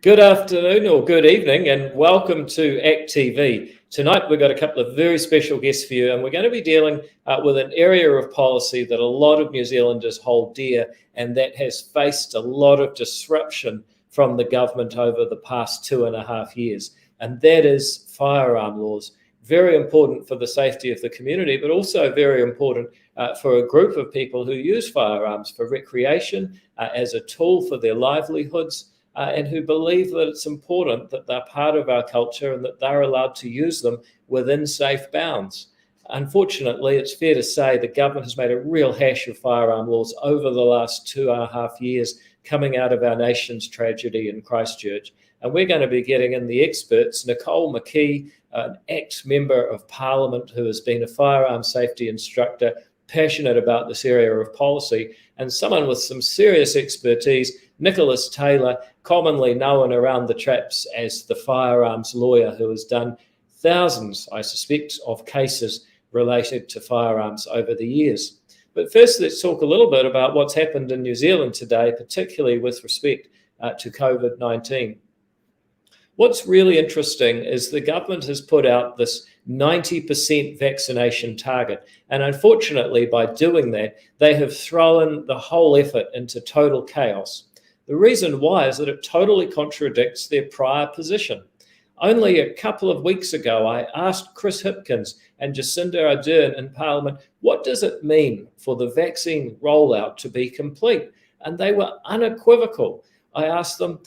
Good afternoon or good evening, and welcome to ACT TV. Tonight we've got a couple of very special guests for you, and we're going to be dealing with an area of policy that a lot of New Zealanders hold dear, and that has faced a lot of disruption from the government over the past 2.5 years, and that is firearm laws. Very important for the safety of the community, but also very important for a group of people who use firearms for recreation, as a tool for their livelihoods, and who believe that it's important that they're part of our culture and that they're allowed to use them within safe bounds. Unfortunately, it's fair to say the government has made a real hash of firearm laws over the last 2.5 years, coming out of our nation's tragedy in Christchurch. And we're going to be getting in the experts. Nicole McKee, an ex-member of Parliament who has been a firearm safety instructor, passionate about this area of policy, and someone with some serious expertise, Nicholas Taylor, commonly known around the traps as the firearms lawyer, who has done thousands, I suspect, of cases related to firearms over the years. But first, let's talk a little bit about what's happened in New Zealand today, particularly with respect to COVID-19. What's really interesting is the government has put out this 90% vaccination target. And unfortunately, by doing that, they have thrown the whole effort into total chaos. The reason why is that it totally contradicts their prior position. Only a couple of weeks ago, I asked Chris Hipkins and Jacinda Ardern in Parliament, what does it mean for the vaccine rollout to be complete? And they were unequivocal. I asked them,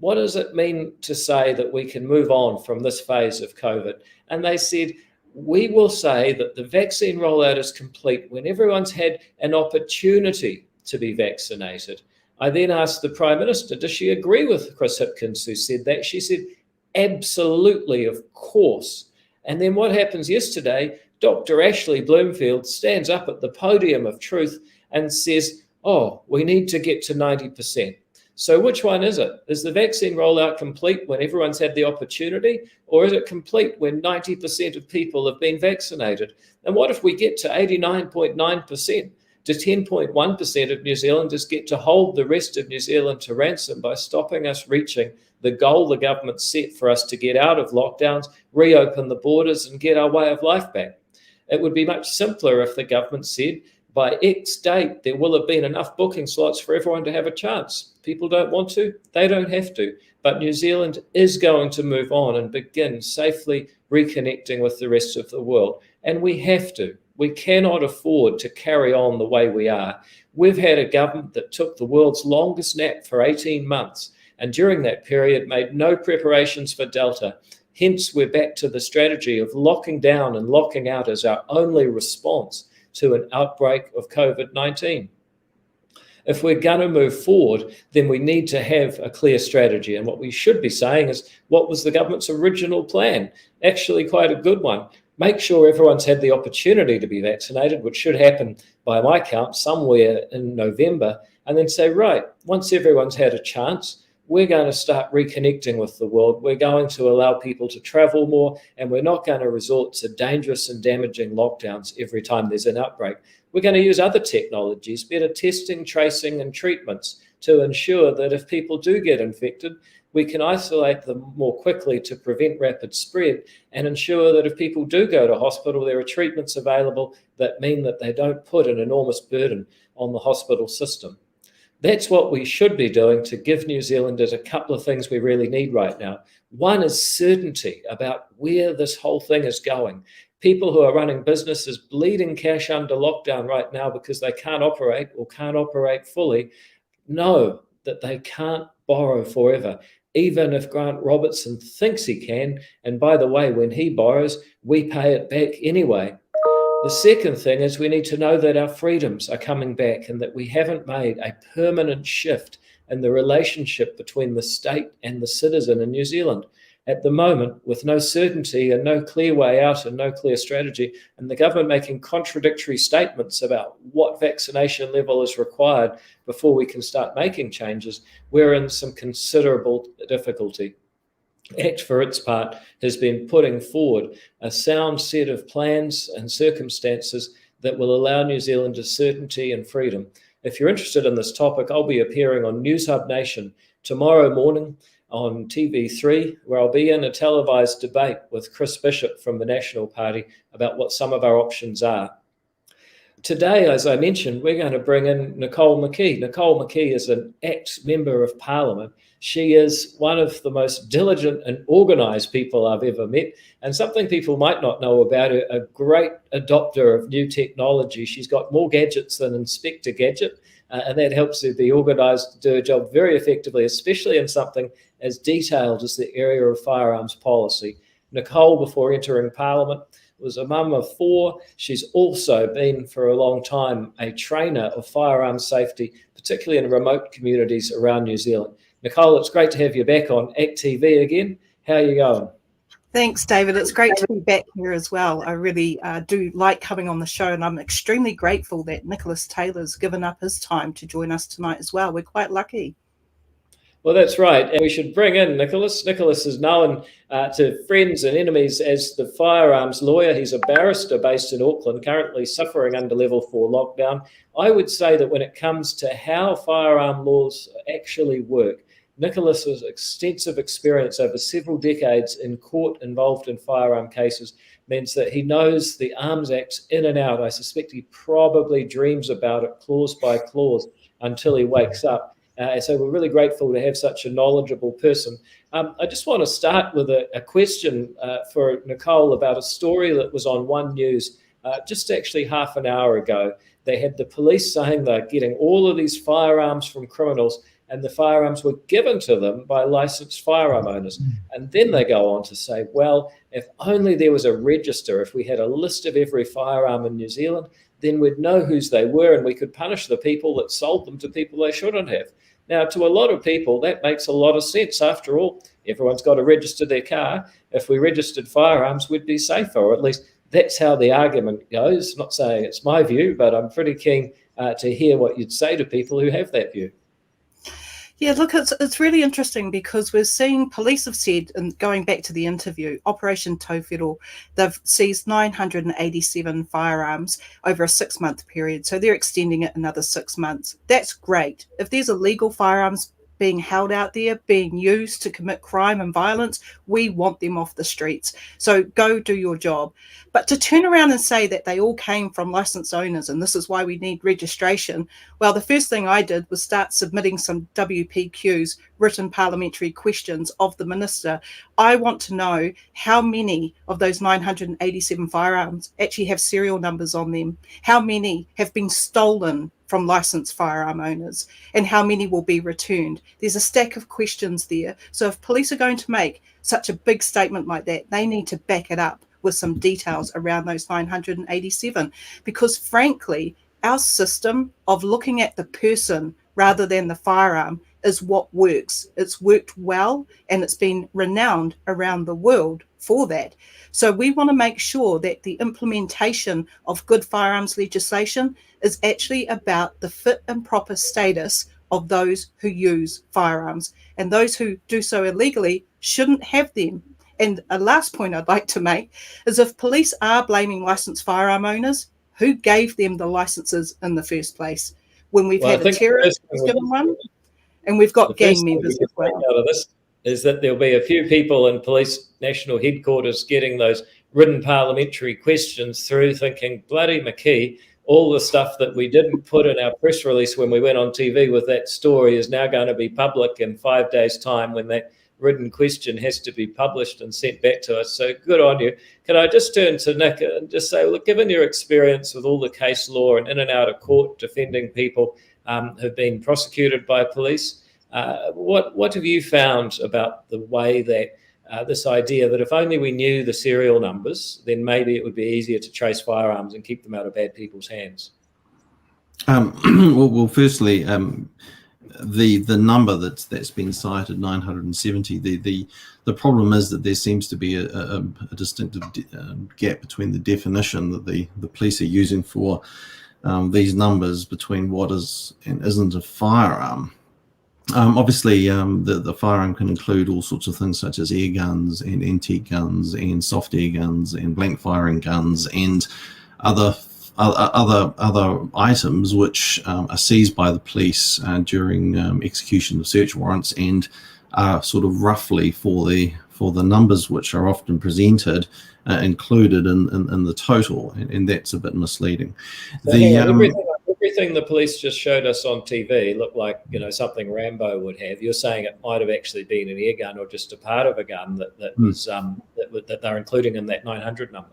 what does it mean to say that we can move on from this phase of COVID? And they said, we will say that the vaccine rollout is complete when everyone's had an opportunity to be vaccinated. I then asked the Prime Minister, does she agree with Chris Hipkins who said that? She said, absolutely, of course. And then what happens yesterday, Dr. Ashley Bloomfield stands up at the podium of truth and says, oh, we need to get to 90%. So which one is it? Is the vaccine rollout complete when everyone's had the opportunity, or is it complete when 90% of people have been vaccinated? And what if we get to 89.9%? Do 10.1% of New Zealanders get to hold the rest of New Zealand to ransom by stopping us reaching the goal the government set for us to get out of lockdowns, reopen the borders, and get our way of life back? It would be much simpler if the government said, by X date, there will have been enough booking slots for everyone to have a chance. People don't want to, they don't have to. But New Zealand is going to move on and begin safely reconnecting with the rest of the world. And we have to. We cannot afford to carry on the way we are. We've had a government that took the world's longest nap for 18 months, and during that period made no preparations for Delta. Hence, we're back to the strategy of locking down and locking out as our only response to an outbreak of COVID-19. If we're going to move forward, then we need to have a clear strategy. And what we should be saying is, what was the government's original plan? Actually, quite a good one. Make sure everyone's had the opportunity to be vaccinated, which should happen, by my count, somewhere in November, and then say, right, once everyone's had a chance, we're going to start reconnecting with the world. We're going to allow people to travel more, and we're not going to resort to dangerous and damaging lockdowns every time there's an outbreak. We're going to use other technologies, better testing, tracing, and treatments to ensure that if people do get infected, we can isolate them more quickly to prevent rapid spread, and ensure that if people do go to hospital, there are treatments available that mean that they don't put an enormous burden on the hospital system. That's what we should be doing to give New Zealanders a couple of things we really need right now. One is certainty about where this whole thing is going. People who are running businesses bleeding cash under lockdown right now because they can't operate or can't operate fully know that they can't borrow forever, even if Grant Robertson thinks he can. And by the way, when he borrows, we pay it back anyway. The second thing is we need to know that our freedoms are coming back and that we haven't made a permanent shift in the relationship between the state and the citizen in New Zealand. At the moment, with no certainty and no clear way out and no clear strategy, and the government making contradictory statements about what vaccination level is required before we can start making changes, we're in some considerable difficulty. ACT, for its part, has been putting forward a sound set of plans and circumstances that will allow New Zealanders certainty and freedom. If you're interested in this topic, I'll be appearing on News Hub Nation tomorrow morning on TV3, where I'll be in a televised debate with Chris Bishop from the National Party about what some of our options are. Today, as I mentioned, we're going to bring in Nicole McKee. Nicole McKee is an ex-member of Parliament. She is one of the most diligent and organised people I've ever met, and something people might not know about her, a great adopter of new technology. She's got more gadgets than Inspector Gadget, and that helps her be organised to do her job very effectively, especially in something as detailed as the area of firearms policy. Nicole, before entering Parliament, was a mum of 4. She's also been for a long time a trainer of firearms safety, particularly in remote communities around New Zealand. Nicole, it's great to have you back on ACT TV again. How are you going? Thanks, David. It's great to be back here as well. I really do like coming on the show, and I'm extremely grateful that Nicholas Taylor's given up his time to join us tonight as well. We're quite lucky. Well, that's right. And we should bring in Nicholas. Nicholas is known to friends and enemies as the firearms lawyer. He's a barrister based in Auckland, currently suffering under level 4 lockdown. I would say that when it comes to how firearm laws actually work, Nicholas's extensive experience over several decades in court involved in firearm cases means that he knows the Arms Act in and out. I suspect he probably dreams about it clause by clause until he wakes up. So we're really grateful to have such a knowledgeable person. I just want to start with a question for Nicole about a story that was on One News just actually half an hour ago. They had the police saying they're getting all of these firearms from criminals, and the firearms were given to them by licensed firearm owners. And then they go on to say, well, if only there was a register, if we had a list of every firearm in New Zealand, then we'd know whose they were and we could punish the people that sold them to people they shouldn't have. Now, to a lot of people, that makes a lot of sense. After all, everyone's got to register their car. If we registered firearms, we'd be safer, or at least that's how the argument goes. Not saying it's my view, but I'm pretty keen to hear what you'd say to people who have that view. Yeah, look, it's really interesting because we're seeing police have said, and going back to the interview, Operation Tauwhiro, they've seized 987 firearms over a 6-month period. So they're extending it another 6 months. That's great. If there's illegal firearms being held out there, being used to commit crime and violence, we want them off the streets. So go do your job. But to turn around and say that they all came from licensed owners and this is why we need registration, well, the first thing I did was start submitting some WPQs, written parliamentary questions of the minister. I want to know how many of those 987 firearms actually have serial numbers on them, how many have been stolen from licensed firearm owners, and how many will be returned. There's a stack of questions there. So if police are going to make such a big statement like that, they need to back it up with some details around those 987, because frankly, our system of looking at the person rather than the firearm is what works. It's worked well, and it's been renowned around the world for that. So we want to make sure that the implementation of good firearms legislation is actually about the fit and proper status of those who use firearms, and those who do so illegally shouldn't have them. And a last point I'd like to make is, if police are blaming licensed firearm owners, who gave them the licenses in the first place? When we've had a terrorist given one, and we've got gang members as well. Out of this is that there'll be a few people in police national headquarters getting those written parliamentary questions through, thinking, bloody McKee, all the stuff that we didn't put in our press release when we went on TV with that story is now going to be public in 5 days' time, when that written question has to be published and sent back to us. So good on you. Can I just turn to Nick and just say, look, given your experience with all the case law and in and out of court defending people who've been prosecuted by police, what have you found about the way that this idea that if only we knew the serial numbers, then maybe it would be easier to trace firearms and keep them out of bad people's hands? Well, firstly, the number that's been cited, 970, the problem is that there seems to be a distinctive gap between the definition that the police are using for these numbers between what is and isn't a firearm. Obviously, the firearm can include all sorts of things such as air guns and antique guns and soft air guns and blank firing guns and other items which are seized by the police during execution of search warrants, and are sort of roughly for the numbers which are often presented included in the total, and that's a bit misleading. So everything the police just showed us on TV looked like, something Rambo would have. You're saying it might have actually been an air gun or just a part of a gun that they're including in that 900 number.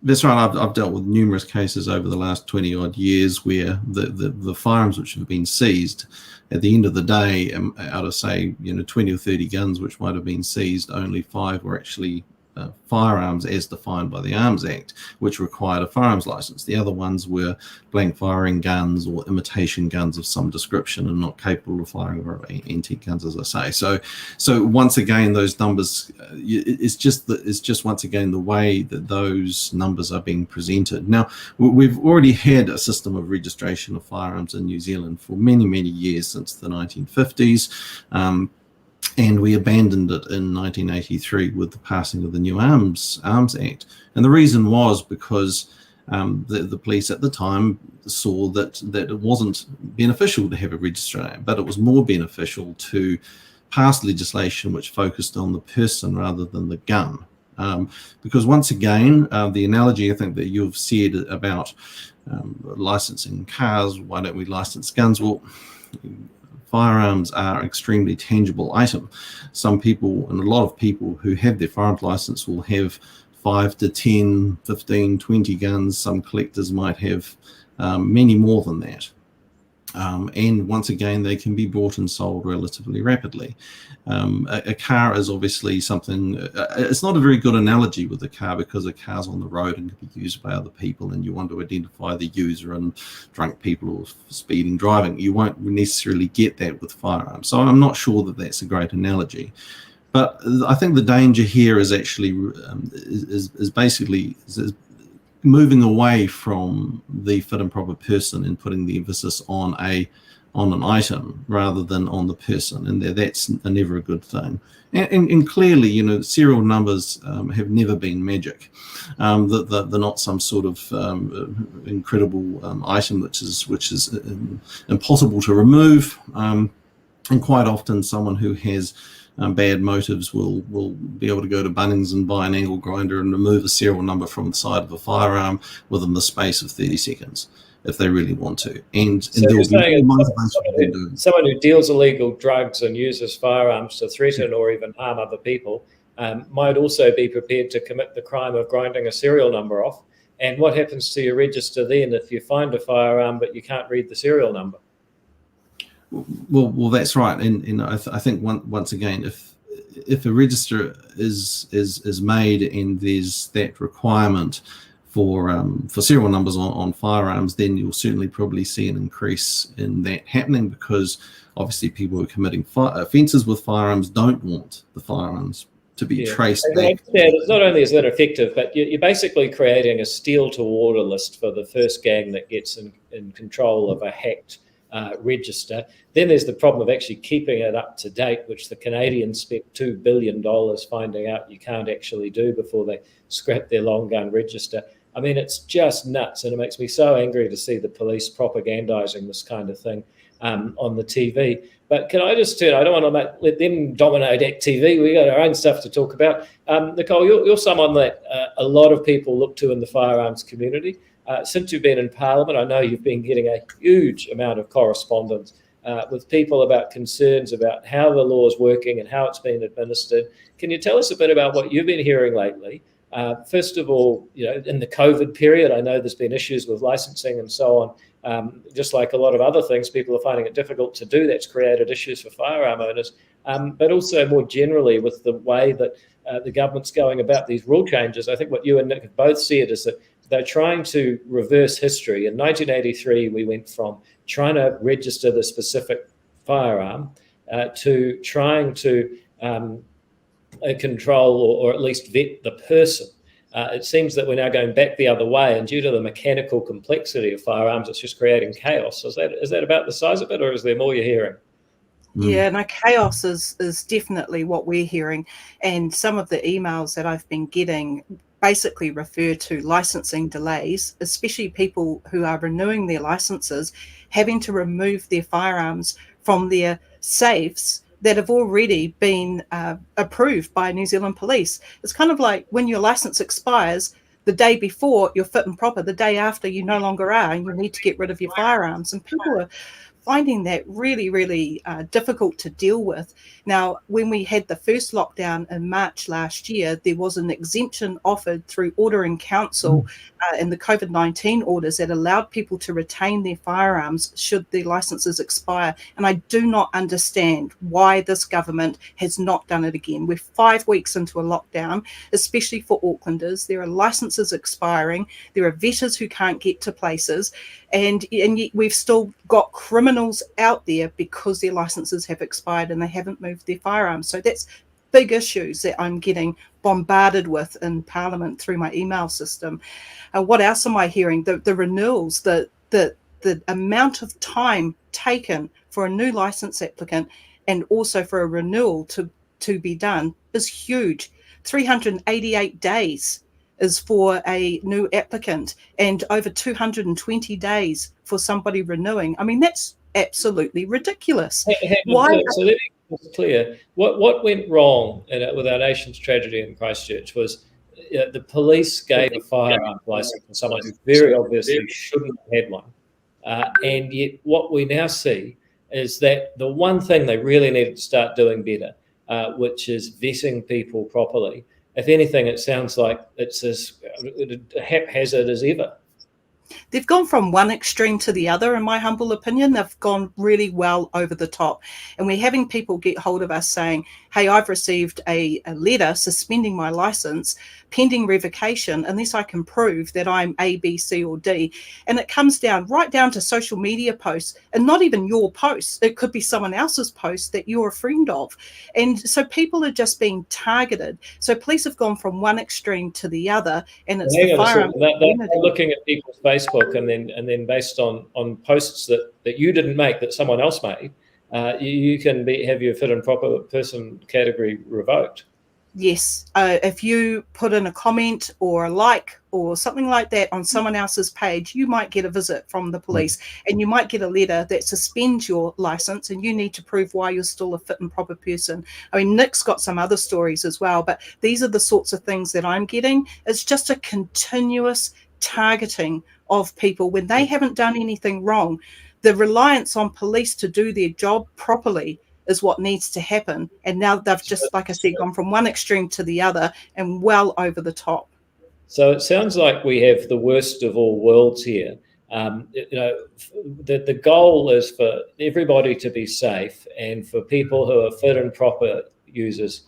That's right. I've dealt with numerous cases over the last 20 odd years where the firearms which have been seized, at the end of the day, out of say 20 or 30 guns which might have been seized, only 5 were actually firearms as defined by the Arms Act, which required a firearms license. The other ones were blank firing guns or imitation guns of some description and not capable of firing antique guns, as I say. So once again, those numbers, it's just once again the way that those numbers are being presented. Now, we've already had a system of registration of firearms in New Zealand for many, many years, since the 1950s. And we abandoned it in 1983 with the passing of the new Arms Act. And the reason was because the police at the time saw that it wasn't beneficial to have a registration, but it was more beneficial to pass legislation which focused on the person rather than the gun. Because once again, the analogy I think that you've said about licensing cars, why don't we license guns? Well, firearms are an extremely tangible item. Some people, and a lot of people who have their firearms license, will have 5 to 10, 15, 20 guns. Some collectors might have many more than that. And once again, they can be bought and sold relatively rapidly. A car is obviously something, it's not a very good analogy with a car, because a car's on the road and can be used by other people, and you want to identify the user, and drunk people or speeding driving. You won't necessarily get that with firearms. So I'm not sure that that's a great analogy. But I think the danger here is actually basically moving away from the fit and proper person and putting the emphasis on an item rather than on the person, and that's never a good thing. And clearly, serial numbers have never been magic. They're not some sort of incredible item which is impossible to remove. And quite often, someone who has bad motives will be able to go to Bunnings and buy an angle grinder and remove a serial number from the side of a firearm within the space of 30 seconds if they really want to. So you're saying someone who deals illegal drugs and uses firearms to threaten or even harm other people might also be prepared to commit the crime of grinding a serial number off. And what happens to your register then if you find a firearm but you can't read the serial number? Well, that's right, and I think once again, if a register is made and there's that requirement for serial numbers on firearms, then you'll certainly probably see an increase in that happening, because obviously people who are committing offences with firearms don't want the firearms to be traced back. Not only is that effective, but you're basically creating a steel to water list for the first gang that gets in control of a hacked register. Then there's the problem of actually keeping it up to date, which the Canadians spent $2 billion finding out you can't actually do before they scrap their long gun register. I mean, it's just nuts, and it makes me so angry to see the police propagandizing this kind of thing on the TV. But can I just turn, I don't want to let them dominate Act TV. We got our own stuff to talk about. Nicole, you're someone that a lot of people look to in the firearms community. Since you've been in Parliament, I know you've been getting a huge amount of correspondence with people about concerns about how the law is working and how it's been administered. Can you tell us a bit about what you've been hearing lately? First of all, in the COVID period, I know there's been issues with licensing and so on. Just like a lot of other things, people are finding it difficult to do. That's created issues for firearm owners, but also more generally with the way that the government's going about these rule changes. I think what you and Nick have both said is that they're trying to reverse history. In 1983, we went from trying to register the specific firearm to trying to control or at least vet the person. It seems that we're now going back the other way, and due to the mechanical complexity of firearms, it's just creating chaos. Is that about the size of it, or is there more you're hearing? Yeah, no, chaos is definitely what we're hearing. And some of the emails that I've been getting basically refer to licensing delays, especially people who are renewing their licenses, having to remove their firearms from their safes that have already been approved by New Zealand Police. It's kind of like when your license expires, the day before you're fit and proper, the day after you no longer are, and you need to get rid of your firearms. And people are finding that really, really difficult to deal with. Now, when we had the first lockdown in March last year, there was an exemption offered through Order in Council in the COVID-19 orders that allowed people to retain their firearms should their licenses expire. And I do not understand why this government has not done it again. We're 5 weeks into a lockdown, especially for Aucklanders. There are licenses expiring. There are vetters who can't get to places. And yet we've still got criminals out there because their licenses have expired and they haven't moved their firearms. So that's big issues that I'm getting bombarded with in Parliament through my email system. What else am I hearing? The renewals, the amount of time taken for a new license applicant and also for a renewal to be done is huge. 388 days is for a new applicant and over 220 days for somebody renewing. I mean, that's absolutely ridiculous. Why? So let me be clear. What went wrong with our nation's tragedy in Christchurch was the police gave a firearm license to someone who very obviously shouldn't have had one. And yet what we now see is that the one thing they really needed to start doing better, which is vetting people properly. If anything, it sounds like it's as haphazard as ever. They've gone from one extreme to the other, in my humble opinion. They've gone really well over the top. And we're having people get hold of us saying, hey, I've received a letter suspending my license pending revocation unless I can prove that I'm A, B, C, or D. And it comes right down to social media posts, and not even your posts. It could be someone else's post that you're a friend of. And so people are just being targeted. So police have gone from one extreme to the other, and it's the firearm. They're looking at people's Facebook and then based on posts that you didn't make, that someone else made, you can have your fit and proper person category revoked. Yes, if you put in a comment or a like or something like that on someone else's page, you might get a visit from the police and you might get a letter that suspends your license and you need to prove why you're still a fit and proper person. I mean, Nick's got some other stories as well, but these are the sorts of things that I'm getting. It's just a continuous targeting of people when they haven't done anything wrong. The reliance on police to do their job properly is what needs to happen. And now they've just, like I said, gone from one extreme to the other and well over the top. So it sounds like we have the worst of all worlds here. The goal is for everybody to be safe and for people who are fit and proper users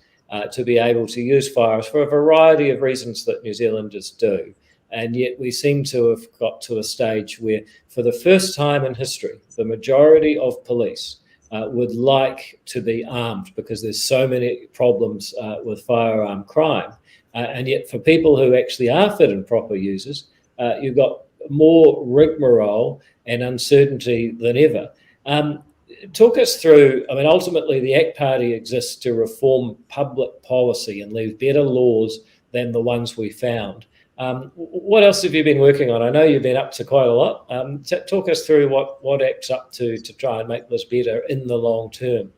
to be able to use firearms for a variety of reasons that New Zealanders do. And yet we seem to have got to a stage where, for the first time in history, the majority of police would like to be armed because there's so many problems with firearm crime. And yet for people who actually are fit and proper users, you've got more rigmarole and uncertainty than ever. Talk us through, I mean, ultimately the ACT Party exists to reform public policy and leave better laws than the ones we found. What else have you been working on? I know you've been up to quite a lot. Talk us through what ACT's up to try and make this better in the long term.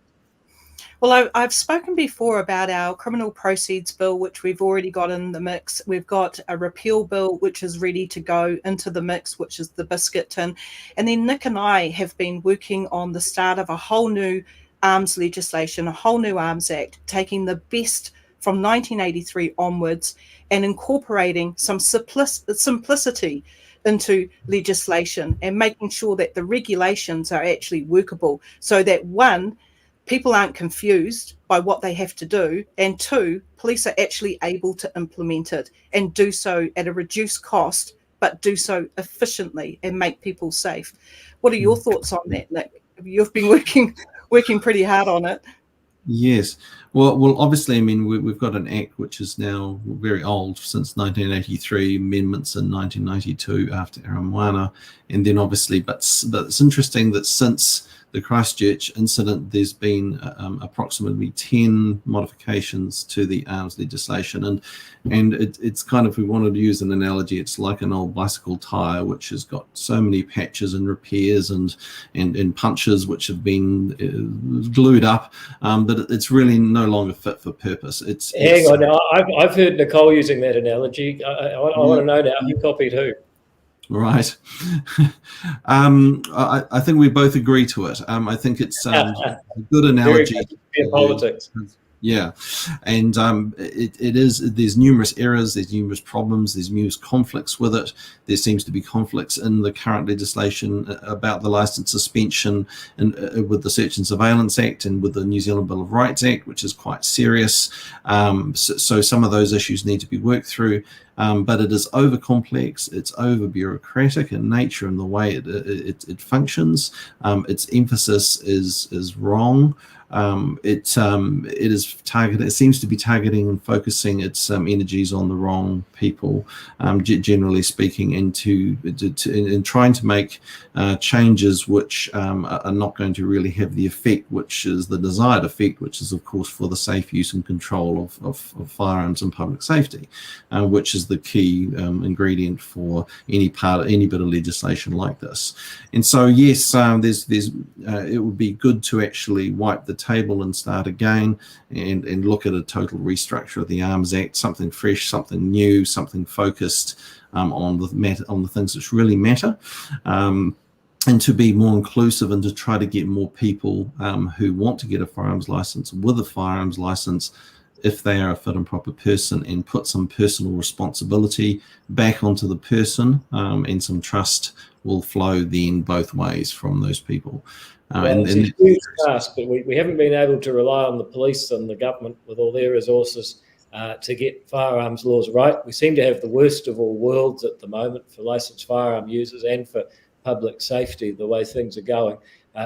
Well, I've spoken before about our criminal proceeds bill, which we've already got in the mix. We've got a repeal bill, which is ready to go into the mix, which is the biscuit tin. And then Nick and I have been working on the start of a whole new arms legislation, a whole new arms act, taking the best from 1983 onwards and incorporating some simplicity into legislation and making sure that the regulations are actually workable so that, one, people aren't confused by what they have to do, and two, police are actually able to implement it and do so at a reduced cost, but do so efficiently and make people safe. What are your thoughts on that, Nick? You've been working pretty hard on it. Yes. Well, obviously, I mean, we've got an act which is now very old, since 1983, amendments in 1992 after Aramoana, and then obviously, but it's interesting that since the Christchurch incident, there's been approximately 10 modifications to the arms legislation, and it's kind of, if we wanted to use an analogy, it's like an old bicycle tire which has got so many patches and repairs and punches which have been glued up, that it's really no longer fit for purpose. Hang on, now I've heard Nicole using that analogy. I want to know now who copied who. Right. I think we both agree to it. I think it's a good analogy. Very politics. Yeah, and it is. There's numerous errors, there's numerous problems, there's numerous conflicts with it. There seems to be conflicts in the current legislation about the licence suspension, and with the Search and Surveillance Act and with the New Zealand Bill of Rights Act, which is quite serious. So some of those issues need to be worked through. But it is over complex, it's over bureaucratic in nature and the way it functions. Its emphasis is wrong. It is targeted. It seems to be targeting and focusing its energies on the wrong people, generally speaking, in trying to make changes which are not going to really have the effect, which is the desired effect, which is of course for the safe use and control of firearms and public safety, which is the key ingredient for any bit of legislation like this. And so yes, it would be good to actually wipe the table and start again and look at a total restructure of the Arms Act, something fresh, something new, something focused on the things which really matter, and to be more inclusive and to try to get more people who want to get a firearms license with a firearms license, if they are a fit and proper person, and put some personal responsibility back onto the person, and some trust will flow then both ways from those people. It's a huge task, but we haven't been able to rely on the police and the government with all their resources to get firearms laws right. We seem to have the worst of all worlds at the moment for licensed firearm users and for public safety, the way things are going.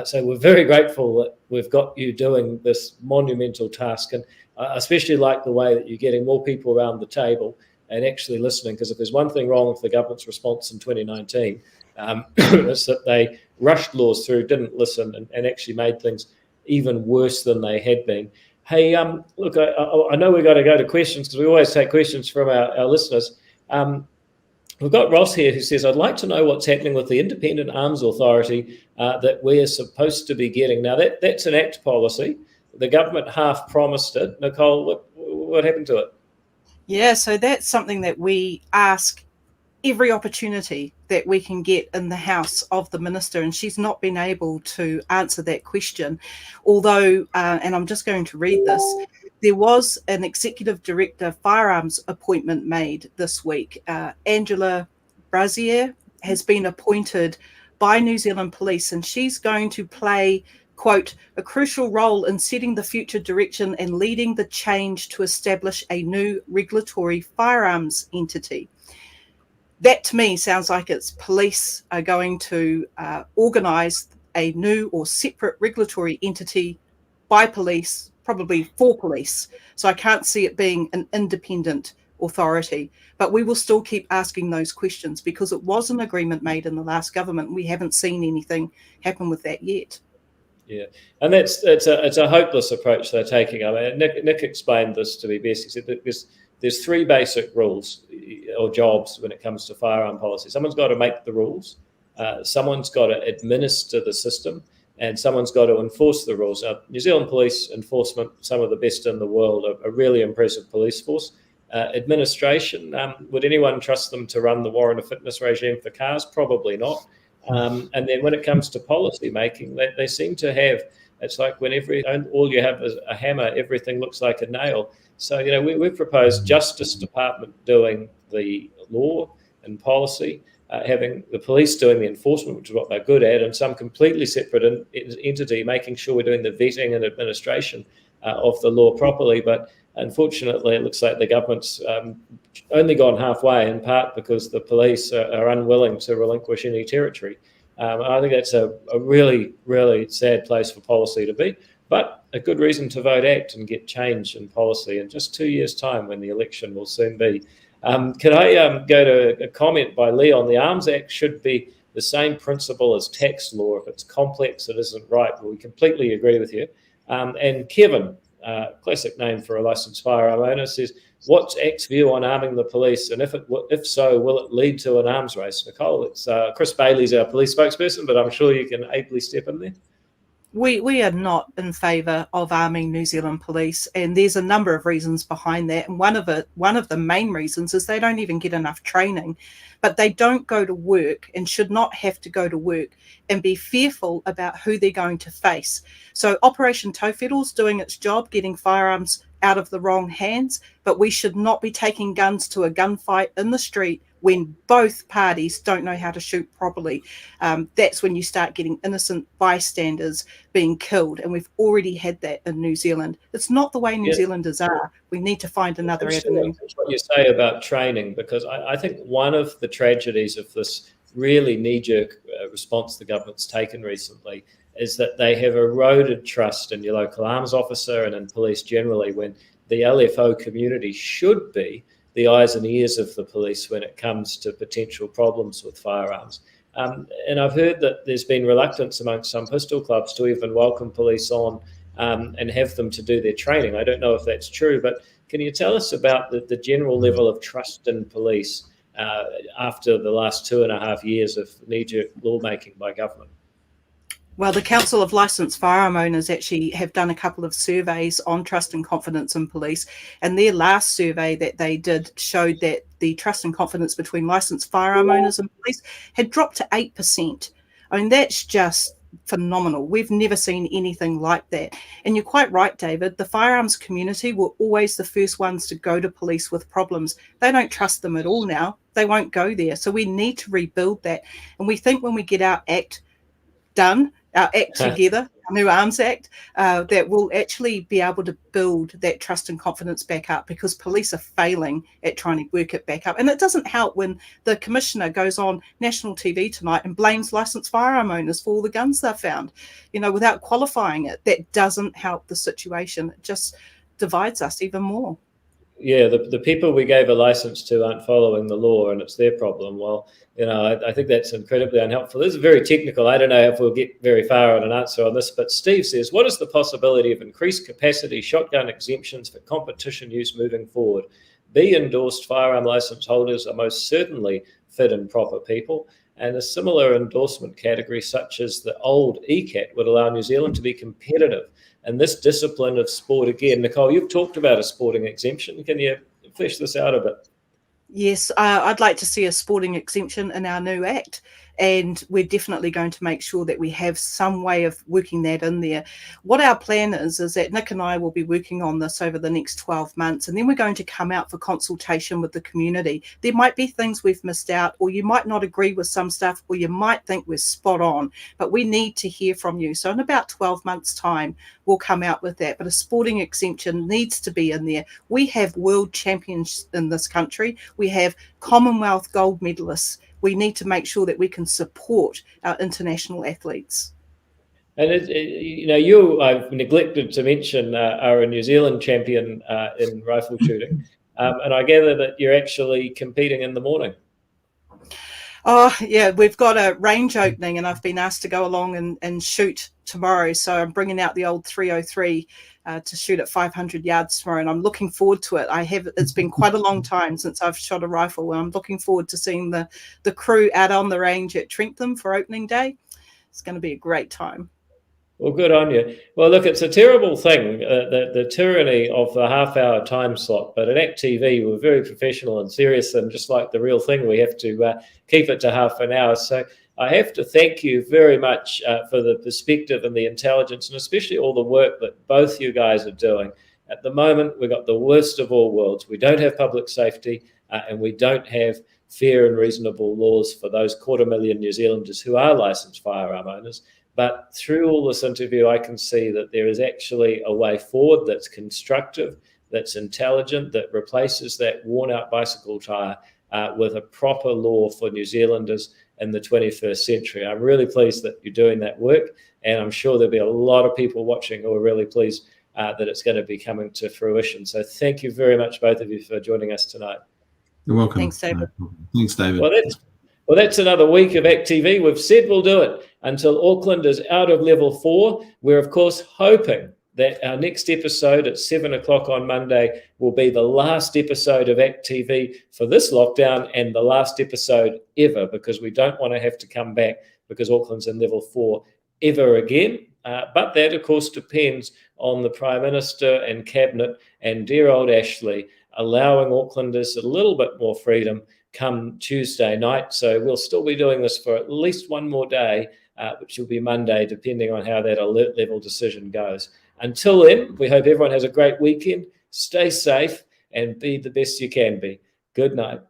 So we're very grateful that we've got you doing this monumental task, and I especially like the way that you're getting more people around the table and actually listening, because if there's one thing wrong with the government's response in 2019, it's that they rushed laws through, didn't listen, and actually made things even worse than they had been. Hey, look, I know we've got to go to questions because we always take questions from our listeners. We've got Ross here who says, I'd like to know what's happening with the Independent Arms Authority that we're supposed to be getting. Now, that's an ACT policy. The government half promised it. Nicole, what happened to it? Yeah, so that's something that we ask every opportunity that we can get in the house of the minister, and she's not been able to answer that question. Although, and I'm just going to read this, there was an executive director firearms appointment made this week. Angela Brazier has been appointed by New Zealand Police, and she's going to play, quote, a crucial role in setting the future direction and leading the change to establish a new regulatory firearms entity. That to me sounds like it's police are going to organise a new or separate regulatory entity by police, probably for police. So I can't see it being an independent authority, but we will still keep asking those questions because it was an agreement made in the last government. We haven't seen anything happen with that yet. Yeah, and it's a hopeless approach they're taking. I mean, Nick explained this to me best. He said that there's three basic rules or jobs when it comes to firearm policy. Someone's got to make the rules, someone's got to administer the system, and someone's got to enforce the rules. New Zealand Police enforcement, some of the best in the world, a really impressive police force. Administration, would anyone trust them to run the warrant of fitness regime for cars? Probably not. And then when it comes to policy making, they seem to have, it's like when all you have is a hammer, everything looks like a nail. So, we've proposed Justice Department doing the law and policy, having the police doing the enforcement, which is what they're good at, and some completely separate entity making sure we're doing the vetting and administration of the law properly. But unfortunately, it looks like the government's only gone halfway, in part because the police are unwilling to relinquish any territory. I think that's a really, really sad place for policy to be. but a good reason to vote ACT and get change in policy in just 2 years' time when the election will soon be. Can I go to a comment by Leon? The Arms Act should be the same principle as tax law. If it's complex, it isn't right. Well, we completely agree with you. And Kevin, classic name for a licensed firearm owner, says, what's ACT's view on arming the police? And if so, will it lead to an arms race? Nicole, it's Chris Bailey's our police spokesperson, but I'm sure you can ably step in there. We are not in favour of arming New Zealand police, and there's a number of reasons behind that. And one of the main reasons is they don't even get enough training, but they don't go to work and should not have to go to work and be fearful about who they're going to face. So Operation Tauwhero's doing its job, getting firearms out of the wrong hands, but we should not be taking guns to a gunfight in the street when both parties don't know how to shoot properly. That's when you start getting innocent bystanders being killed, and we've already had that in New Zealand. It's not the way New Zealanders are. We need to find another avenue. What you say about training, because I think one of the tragedies of this really knee-jerk response the government's taken recently is that they have eroded trust in your local arms officer and in police generally, when the LFO community should be the eyes and ears of the police when it comes to potential problems with firearms. And I've heard that there's been reluctance amongst some pistol clubs to even welcome police on and have them to do their training. I don't know if that's true, but can you tell us about the general level of trust in police after the last 2.5 years of knee-jerk lawmaking by government? Well, the Council of Licensed Firearm Owners actually have done a couple of surveys on trust and confidence in police, and their last survey that they did showed that the trust and confidence between licensed firearm owners and police had dropped to 8%. I mean, that's just phenomenal. We've never seen anything like that. And you're quite right, David. The firearms community were always the first ones to go to police with problems. They don't trust them at all now. They won't go there. So we need to rebuild that. And we think when we get our act done, our act together, our new Arms Act, that will actually be able to build that trust and confidence back up, because police are failing at trying to work it back up. And it doesn't help when the commissioner goes on national TV tonight and blames licensed firearm owners for all the guns they've found, without qualifying it. That doesn't help the situation. It just divides us even more. Yeah, the people we gave a license to aren't following the law, and it's their problem. Well, I think that's incredibly unhelpful. This is very technical. I don't know if we'll get very far on an answer on this, but Steve says, what is the possibility of increased capacity shotgun exemptions for competition use moving forward? B-endorsed firearm license holders are most certainly fit and proper people, and a similar endorsement category such as the old ECAT would allow New Zealand to be competitive in this discipline of sport again. Nicole, you've talked about a sporting exemption. Can you flesh this out a bit? Yes, I'd like to see a sporting exemption in our new Act, and we're definitely going to make sure that we have some way of working that in there. What our plan is that Nick and I will be working on this over the next 12 months, and then we're going to come out for consultation with the community. There might be things we've missed out, or you might not agree with some stuff, or you might think we're spot on, but we need to hear from you. So in about 12 months' time, we'll come out with that. But a sporting exemption needs to be in there. We have world champions in this country. We have Commonwealth gold medalists. We need to make sure that we can support our international athletes. And I've neglected to mention, are a New Zealand champion in rifle shooting, and I gather that you're actually competing in the morning. Oh, yeah, we've got a range opening, and I've been asked to go along and shoot tomorrow. So I'm bringing out the old 303 to shoot at 500 yards tomorrow, and I'm looking forward to it. It's been quite a long time since I've shot a rifle, and I'm looking forward to seeing the crew out on the range at Trentham for opening day. It's going to be a great time. Well, good on you. Well, look, it's a terrible thing, the tyranny of the half-hour time slot. But at ACT TV, we're very professional and serious, and just like the real thing, we have to keep it to half an hour. So I have to thank you very much for the perspective and the intelligence, and especially all the work that both you guys are doing. At the moment, we've got the worst of all worlds. We don't have public safety, and we don't have fair and reasonable laws for those 250,000 New Zealanders who are licensed firearm owners. But through all this interview, I can see that there is actually a way forward that's constructive, that's intelligent, that replaces that worn-out bicycle tyre with a proper law for New Zealanders. in the 21st century. I'm really pleased that you're doing that work, and I'm sure there'll be a lot of people watching who are really pleased that it's going to be coming to fruition. So thank you very much, both of you, for joining us tonight. You're welcome. Thanks, David. Thanks, David. Well, that's another week of Act TV. We've said we'll do it until Auckland is out of level 4. We're, of course, hoping that our next episode at 7 o'clock on Monday will be the last episode of Act TV for this lockdown and the last episode ever, because we don't want to have to come back because Auckland's in level 4 ever again. But that, of course, depends on the Prime Minister and Cabinet and dear old Ashley allowing Aucklanders a little bit more freedom come Tuesday night. So we'll still be doing this for at least one more day, which will be Monday, depending on how that alert level decision goes. Until then, we hope everyone has a great weekend. Stay safe and be the best you can be. Good night.